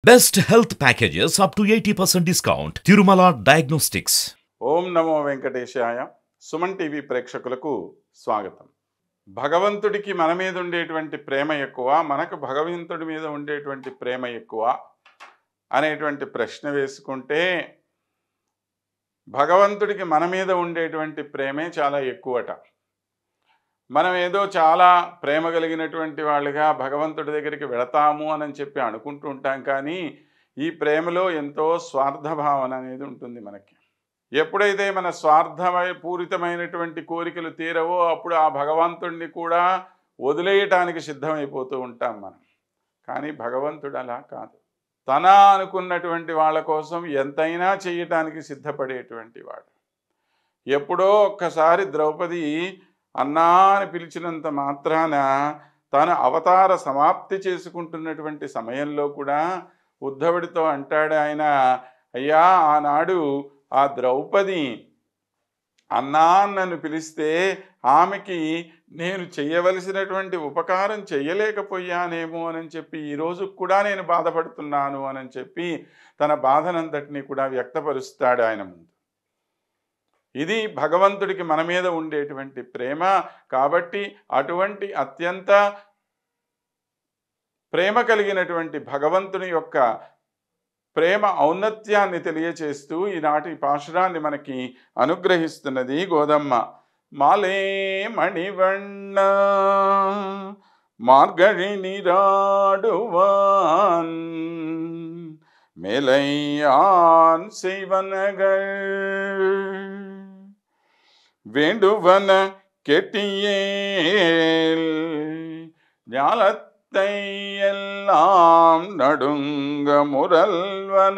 Best health packages up to 80% discount. Tirumala Diagnostics. Om Namo Venkatesaya. Suman TV ప్రేక్షకులకు స్వాగతం. భగవంతుడికి మన మీద ఉండేటువంటి ప్రేమ ఎక్కువ, మనకు భగవంతుడి మీద ఉండేటువంటి ప్రేమ ఎక్కువ అనేటువంటి ప్రశ్న వేసుకుంటే భగవంతుడికి మన మీద ఉండేటువంటి ప్రేమే చాలా ఎక్కువట. మనం ఏదో చాలా ప్రేమ కలిగినటువంటి వాళ్ళుగా భగవంతుడి దగ్గరికి వెళతాము అని చెప్పి అనుకుంటూ ఉంటాం, కానీ ఈ ప్రేమలో ఎంతో స్వార్థభావన అనేది ఉంటుంది మనకి. ఎప్పుడైతే మన పూరితమైనటువంటి కోరికలు తీరవో అప్పుడు ఆ భగవంతుడిని కూడా వదిలేయటానికి సిద్ధమైపోతూ ఉంటాం మనం. కానీ భగవంతుడు అలా కాదు. తన అనుకున్నటువంటి వాళ్ళ కోసం ఎంతైనా చేయటానికి సిద్ధపడేటువంటి వాడు. ఎప్పుడో ఒక్కసారి ద్రౌపది అన్నా అని పిలిచినంత మాత్రాన తాను అవతార సమాప్తి చేసుకుంటున్నటువంటి సమయంలో కూడా ఉద్ధవుడితో అంటాడు ఆయన, అయ్యా ఆనాడు ఆ ద్రౌపది అన్నా నన్ను పిలిస్తే ఆమెకి నేను చెయ్యవలసినటువంటి ఉపకారం చెయ్యలేకపోయానేమో అని చెప్పి ఈరోజు కూడా నేను బాధపడుతున్నాను అని చెప్పి తన బాధనంతటినీ కూడా వ్యక్తపరుస్తాడు ఆయన ముందు. ఇది భగవంతుడికి మన మీద ఉండేటువంటి ప్రేమ. కాబట్టి అటువంటి అత్యంత ప్రేమ కలిగినటువంటి భగవంతుని యొక్క ప్రేమ ఔన్నత్యాన్ని తెలియచేస్తూ ఈనాటి పాశురాన్ని మనకి అనుగ్రహిస్తున్నది గోదమ్మ. మాలే మణివಣ್ణ మార్గళి నీరాడువాన్ மேலையான் செய்வனகள் வேண்டுவன கெட்டியேல் ஞாலத்தை எல்லாம் நடுங்க முரல்வன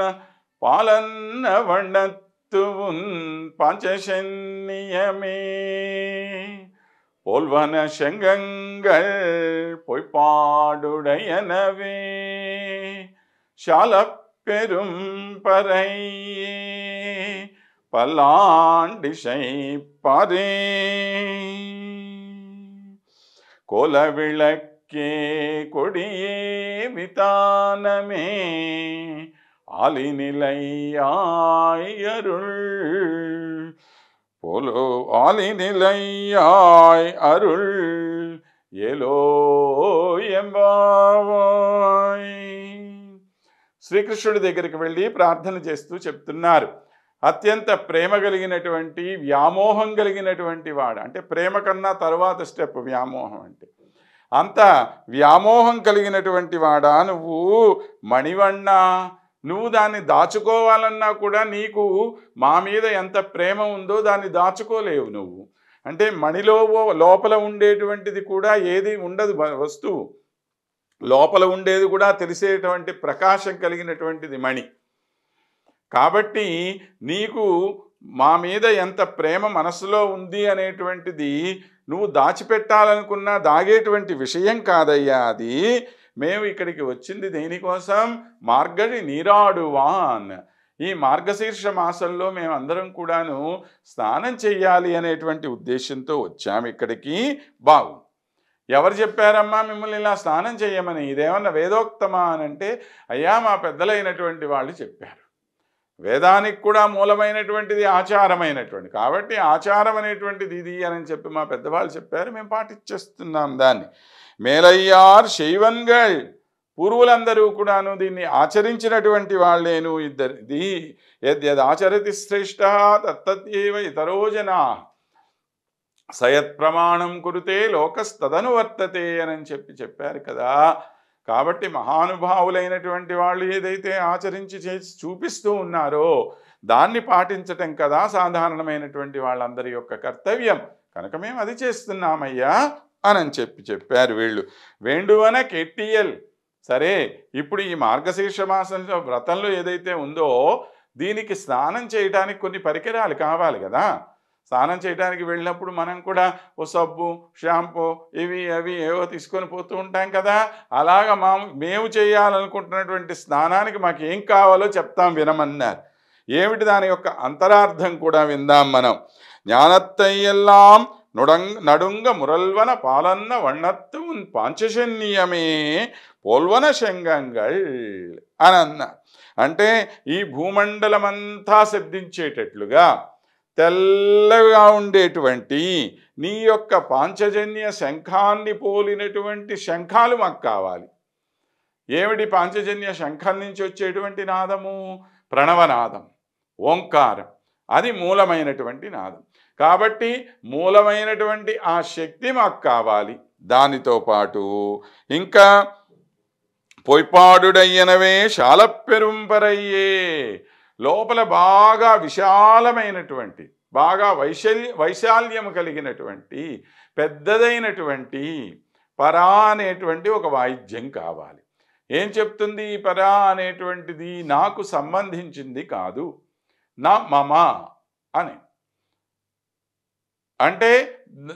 பாலன்ன வண்ணத்துவுன் பாஞ்சசன்னியமே போல்வன செங்கங்கள் பொய்ப்பாடுடையனவே சால பெரும் பறையே பல்லாண்டிசை பாரே கோலவிளக்கே கொடியே விதானமே ஆலிநிலையாய் அருள் போலோ ஆலிநிலையாய் அருள் ஏலோ ఎంబావాయ్. శ్రీకృష్ణుడి దగ్గరికి వెళ్ళి ప్రార్థన చేస్తూ చెప్తున్నారు, అత్యంత ప్రేమ కలిగినటువంటి వ్యామోహం కలిగినటువంటి వాడు. అంటే ప్రేమ కన్నా తరువాత స్టెప్ వ్యామోహం. అంటే అంత వ్యామోహం కలిగినటువంటి వాడా నువ్వు మణివಣ್ణ, నువ్వు దాన్ని దాచుకోవాలన్నా కూడా నీకు మా మీద ఎంత ప్రేమ ఉందో దాన్ని దాచుకోలేవు నువ్వు. అంటే మణిలో లోపల ఉండేటువంటిది కూడా ఏది ఉండదు వస్తువు, లోపల ఉండేది కూడా తెలిసేటువంటి ప్రకాశం కలిగినటువంటిది మణి. కాబట్టి నీకు మా మీద ఎంత ప్రేమ మనసులో ఉంది అనేటువంటిది నువ్వు దాచిపెట్టాలనుకున్నా దాగేటువంటి విషయం కాదయ్యా అది. మేము ఇక్కడికి వచ్చింది దేనికోసం? మార్గళి నీరాడువాన్, ఈ మార్గశీర్ష మాసంలో మేమందరం కూడాను స్నానం చెయ్యాలి అనేటువంటి ఉద్దేశంతో వచ్చాము ఇక్కడికి. బాగు, ఎవరు చెప్పారమ్మా మిమ్మల్ని ఇలా స్నానం చేయమని? ఇదేమన్నా వేదోక్తమా అని అంటే, అయ్యా మా పెద్దలైనటువంటి వాళ్ళు చెప్పారు. వేదానికి కూడా మూలమైనటువంటిది ఆచారమైనటువంటి, కాబట్టి ఆచారం అనేటువంటిది ఇది అని చెప్పి మా పెద్దవాళ్ళు చెప్పారు, మేము పాటించేస్తున్నాం దాన్ని. మేలయ్యార్ శైవన్గళ్, పూర్వులందరూ కూడాను దీన్ని ఆచరించినటువంటి వాళ్ళేను. ఇది యదాచరతి శ్రేష్ఠ తత్తేవ ఇతరో జనా సయత్ ప్రమాణం కురుతే లోకస్తదనువర్తతే అని చెప్పారు కదా. కాబట్టి మహానుభావులైనటువంటి వాళ్ళు ఏదైతే ఆచరించి చేసి చూపిస్తూ ఉన్నారో దాన్ని పాటించటం కదా సాధారణమైనటువంటి వాళ్ళందరి యొక్క కర్తవ్యం. కనుక మేము అది చేస్తున్నామయ్యా అని చెప్పారు వీళ్ళు. వేండువన కెట్టియల్. సరే, ఇప్పుడు ఈ మార్గశీర్ష మాసంలో వ్రతంలో ఏదైతే ఉందో దీనికి స్నానం చేయడానికి కొన్ని పరికరాలు కావాలి కదా. స్నానం చేయడానికి వెళ్ళినప్పుడు మనం కూడా ఓ సబ్బు, షాంపూ, ఇవి అవి ఏవో తీసుకొని పోతూ ఉంటాం కదా. అలాగా మేము చేయాలనుకుంటున్నటువంటి స్నానానికి మాకు ఏం కావాలో చెప్తాం వినమన్నారు. ఏమిటి దాని యొక్క అంతరార్థం కూడా విందాం మనం. ஞானத்தை எல்லாம் నడుంగ మురల్వన పాలన్న వన్నత్తు పాంచజన్యమే పోల్వన శంగంగళ్ అని అన్నారు. అంటే ఈ భూమండలమంతా శబ్దించేటట్లుగా తెల్లగా ఉండేటువంటి నీ యొక్క పాంచజన్య శంఖాన్ని పోలినటువంటి శంఖాలు మాకు కావాలి. ఏమిటి పాంచజన్య శంఖం నుంచి వచ్చేటువంటి నాదము? ప్రణవనాదం, ఓంకారం. అది మూలమైనటువంటి నాదం. కాబట్టి మూలమైనటువంటి ఆ శక్తి మాకు కావాలి. దానితో పాటు ఇంకా పొయ్పాడుడయ్యనవే శాల పెరుంపరయ్యే, లోపల బాగా విశాలమైనటువంటి, బాగా వైశాల్యము కలిగినటువంటి, పెద్దదైనటువంటి పరా అనేటువంటి ఒక వాయిద్యం కావాలి. ఏం చెప్తుంది ఈ పరా అనేటువంటిది? నాకు సంబంధించింది కాదు, నా మమ అని. అంటే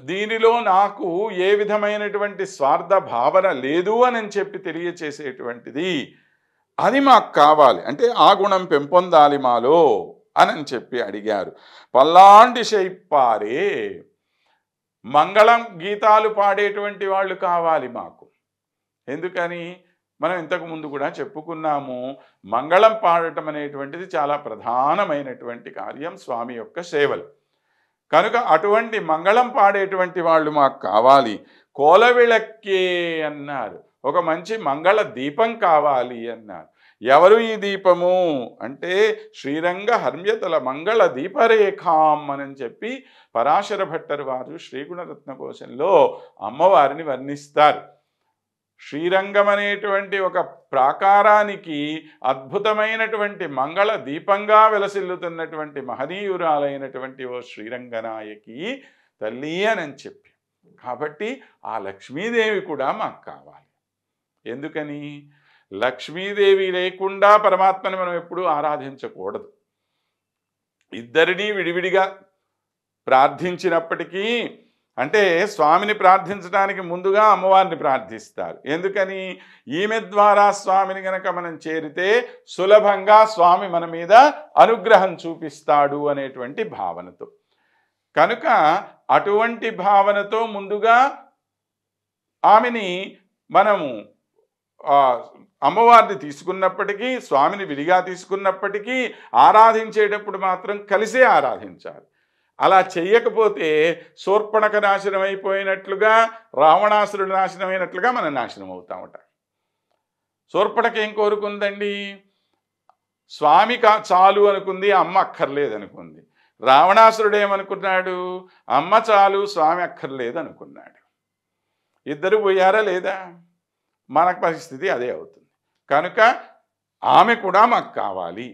దీనిలో నాకు ఏ విధమైనటువంటి స్వార్థ భావన లేదు అని చెప్పి తెలియచేసేటువంటిది. అది మాకు కావాలి. అంటే ఆ గుణం పెంపొందాలి మాలో అని చెప్పి అడిగారు. పల్లాంటి శైప్పారే, మంగళం గీతాలు పాడేటువంటి వాళ్ళు కావాలి మాకు. ఎందుకని? మనం ఇంతకు ముందు కూడా చెప్పుకున్నాము, మంగళం పాడటం అనేటువంటిది చాలా ప్రధానమైనటువంటి కార్యం స్వామి యొక్క సేవలు. కనుక అటువంటి మంగళం పాడేటువంటి వాళ్ళు మాకు కావాలి. కోలవిళక్కే అన్నారు, ఒక మంచి మంగళ దీపం కావాలి అన్నారు. ఎవరు ఈ దీపము అంటే శ్రీరంగ హర్మ్యతల మంగళ దీపరేఖాం అని చెప్పి పరాశర భట్టరు వారు శ్రీగుణరత్న కోశంలో అమ్మవారిని వర్ణిస్తారు. శ్రీరంగం అనేటువంటి ఒక ప్రాకారానికి అద్భుతమైనటువంటి మంగళ దీపంగా వెలసిల్లుతున్నటువంటి మహనీయురాలైనటువంటి ఓ శ్రీరంగనాయకి తల్లి అని చెప్పి. కాబట్టి ఆ లక్ష్మీదేవి కూడా మాకు కావాలి. ఎందుకని? లక్ష్మీదేవి లేకుండా పరమాత్మని మనం ఎప్పుడూ ఆరాధించకూడదు. ఇద్దరినీ విడివిడిగా ప్రార్థించినప్పటికీ, అంటే స్వామిని ప్రార్థించడానికి ముందుగా అమ్మవారిని ప్రార్థిస్తారు. ఎందుకని? ఈమె ద్వారా స్వామిని గనక మనం చేరితే సులభంగా స్వామి మన మీద అనుగ్రహం చూపిస్తాడు అనేటువంటి భావనతో. కనుక అటువంటి భావనతో ముందుగా ఆమెని మనము అమ్మవారిని తీసుకున్నప్పటికీ, స్వామిని విడిగా తీసుకున్నప్పటికీ ఆరాధించేటప్పుడు మాత్రం కలిసే ఆరాధించాలి. అలా చెయ్యకపోతే శూర్పణఖ నాశనం అయిపోయినట్లుగా, రావణాసురుడు నాశనమైనట్లుగా మనం నాశనం అవుతామట. శూర్పణఖ ఏం కోరుకుందండి? స్వామి చాలు అనుకుంది, అమ్మ అక్కర్లేదు అనుకుంది. రావణాసురుడు ఏమనుకున్నాడు? అమ్మ చాలు, స్వామి అక్కర్లేదు అనుకున్నాడు. ఇద్దరు పోయారా లేదా? మన పరిస్థితి అదే అవుతుంది. కనుక ఆమె కూడా మాకు కావాలి.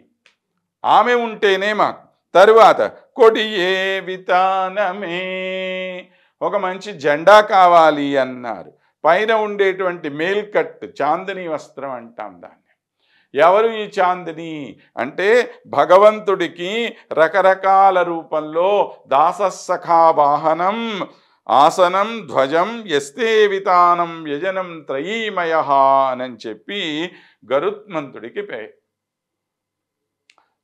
ఆమె ఉంటేనే మాకు. తరువాత కొడియే వితానమే, ఒక మంచి జెండా కావాలి అన్నారు. పైన ఉండేటువంటి మేల్కట్, చాందిని వస్త్రం అంటాం దాన్ని. ఎవరు ఈ చాందిని అంటే భగవంతుడికి రకరకాల రూపంలో దాససఖా వాహనం, ఆసనం, ధ్వజం, యస్తే వితానం యజనం త్రయీమయ అని చెప్పి గరుత్మంతుడికి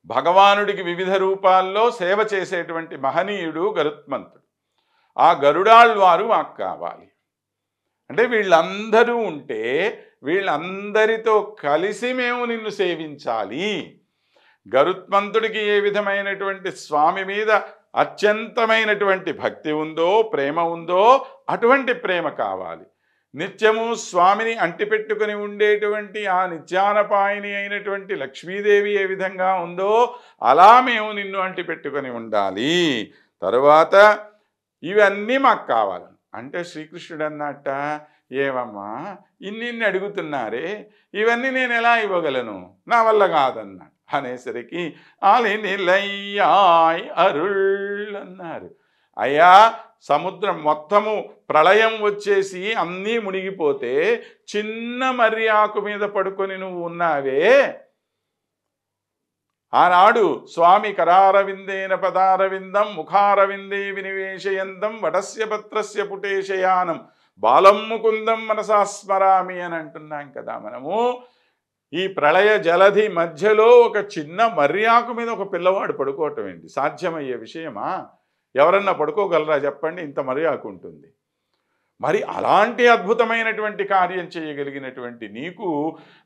భగవానుడికి వివిధ రూపాల్లో సేవ చేసేటువంటి మహనీయుడు గరుత్మంతుడు. ఆ గరుడాళ్వారు మాకు కావాలి. అంటే వీళ్ళందరూ ఉంటే వీళ్ళందరితో కలిసి మేము నిన్ను సేవించాలి. గరుత్మంతుడికి ఏ విధమైనటువంటి స్వామి మీద అత్యంతమైనటువంటి భక్తి ఉందో, ప్రేమ ఉందో, అటువంటి ప్రేమ కావాలి. నిత్యము స్వామిని అంటిపెట్టుకుని ఉండేటువంటి ఆ నిత్యానపాయిని అయినటువంటి లక్ష్మీదేవి ఏ విధంగా ఉందో అలా మేము నిన్ను అంటిపెట్టుకొని ఉండాలి. తరువాత ఇవన్నీ మాకు కావాలి. అంటే శ్రీకృష్ణుడు అన్నట్ట, ఏమమ్మా ఇన్ని అడుగుతున్నారే, ఇవన్నీ నేను ఎలా ఇవ్వగలను, నా వల్ల కాదన్నాడు. అనేసరికి ఆలినిలయ్యాయ్ అరుళ్ అన్నారు. అయ్యా, సముద్రం మొత్తము ప్రళయం వచ్చేసి అన్నీ మునిగిపోతే చిన్న మర్రి ఆకు మీద పడుకొని నువ్వు ఉన్నావే. ఆనాడు స్వామి కరారవిందేన పదారవిందం ముఖారవిందే వినివేశయంతం వటస్య పత్రస్య పుటేశయానం బాలం ముకుందం మనసా స్మరామి అని అంటున్నాం కదా మనము. ఈ ప్రళయ జలధి మధ్యలో ఒక చిన్న మర్రి ఆకు మీద ఒక పిల్లవాడు పడుకోవటం ఏంటి? సాధ్యమయ్యే విషయమా? ఎవరన్నా పడుకోగలరా చెప్పండి? ఇంత మర్యాద ఉంటుంది. మరి అలాంటి అద్భుతమైనటువంటి కార్యం చేయగలిగినటువంటి నీకు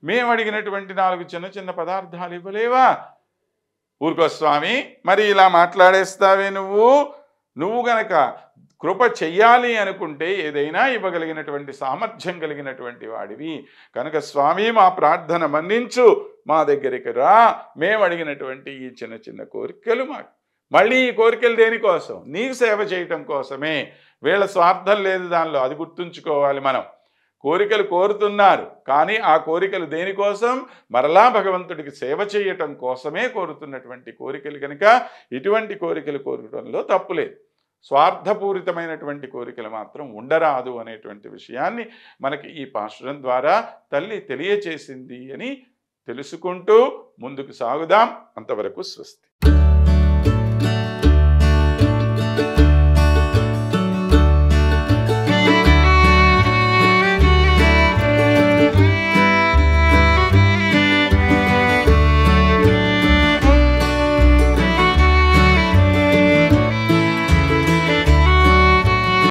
మేము అడిగినటువంటి 4 చిన్న చిన్న పదార్థాలు ఇవ్వలేవా? ఊరుకో స్వామి, మరి ఇలా మాట్లాడేస్తావే నువ్వు గనక కృప చెయ్యాలి అనుకుంటే ఏదైనా ఇవ్వగలిగినటువంటి సామర్థ్యం కలిగినటువంటి వాడివి కనుక స్వామి మా ప్రార్థన మన్నించు, మా దగ్గరికి రా, మేము అడిగినటువంటి ఈ చిన్న చిన్న కోరికలు మాకు. మళ్ళీ ఈ కోరికలు దేనికోసం? నీకు సేవ చేయటం కోసమే. వీళ్ళ స్వార్థం లేదు దానిలో, అది గుర్తుంచుకోవాలి మనం. కోరికలు కోరుతున్నారు కానీ ఆ కోరికలు దేనికోసం? మరలా భగవంతుడికి సేవ చేయటం కోసమే కోరుతున్నటువంటి కోరికలు కనుక ఇటువంటి కోరికలు కోరడంలో తప్పులేదు. స్వార్థపూరితమైనటువంటి కోరికలు మాత్రం ఉండరాదు అనేటువంటి విషయాన్ని మనకి ఈ పాశురం ద్వారా తల్లి తెలియచేసింది అని తెలుసుకుంటూ ముందుకు సాగుదాం. అంతవరకు స్వస్తి.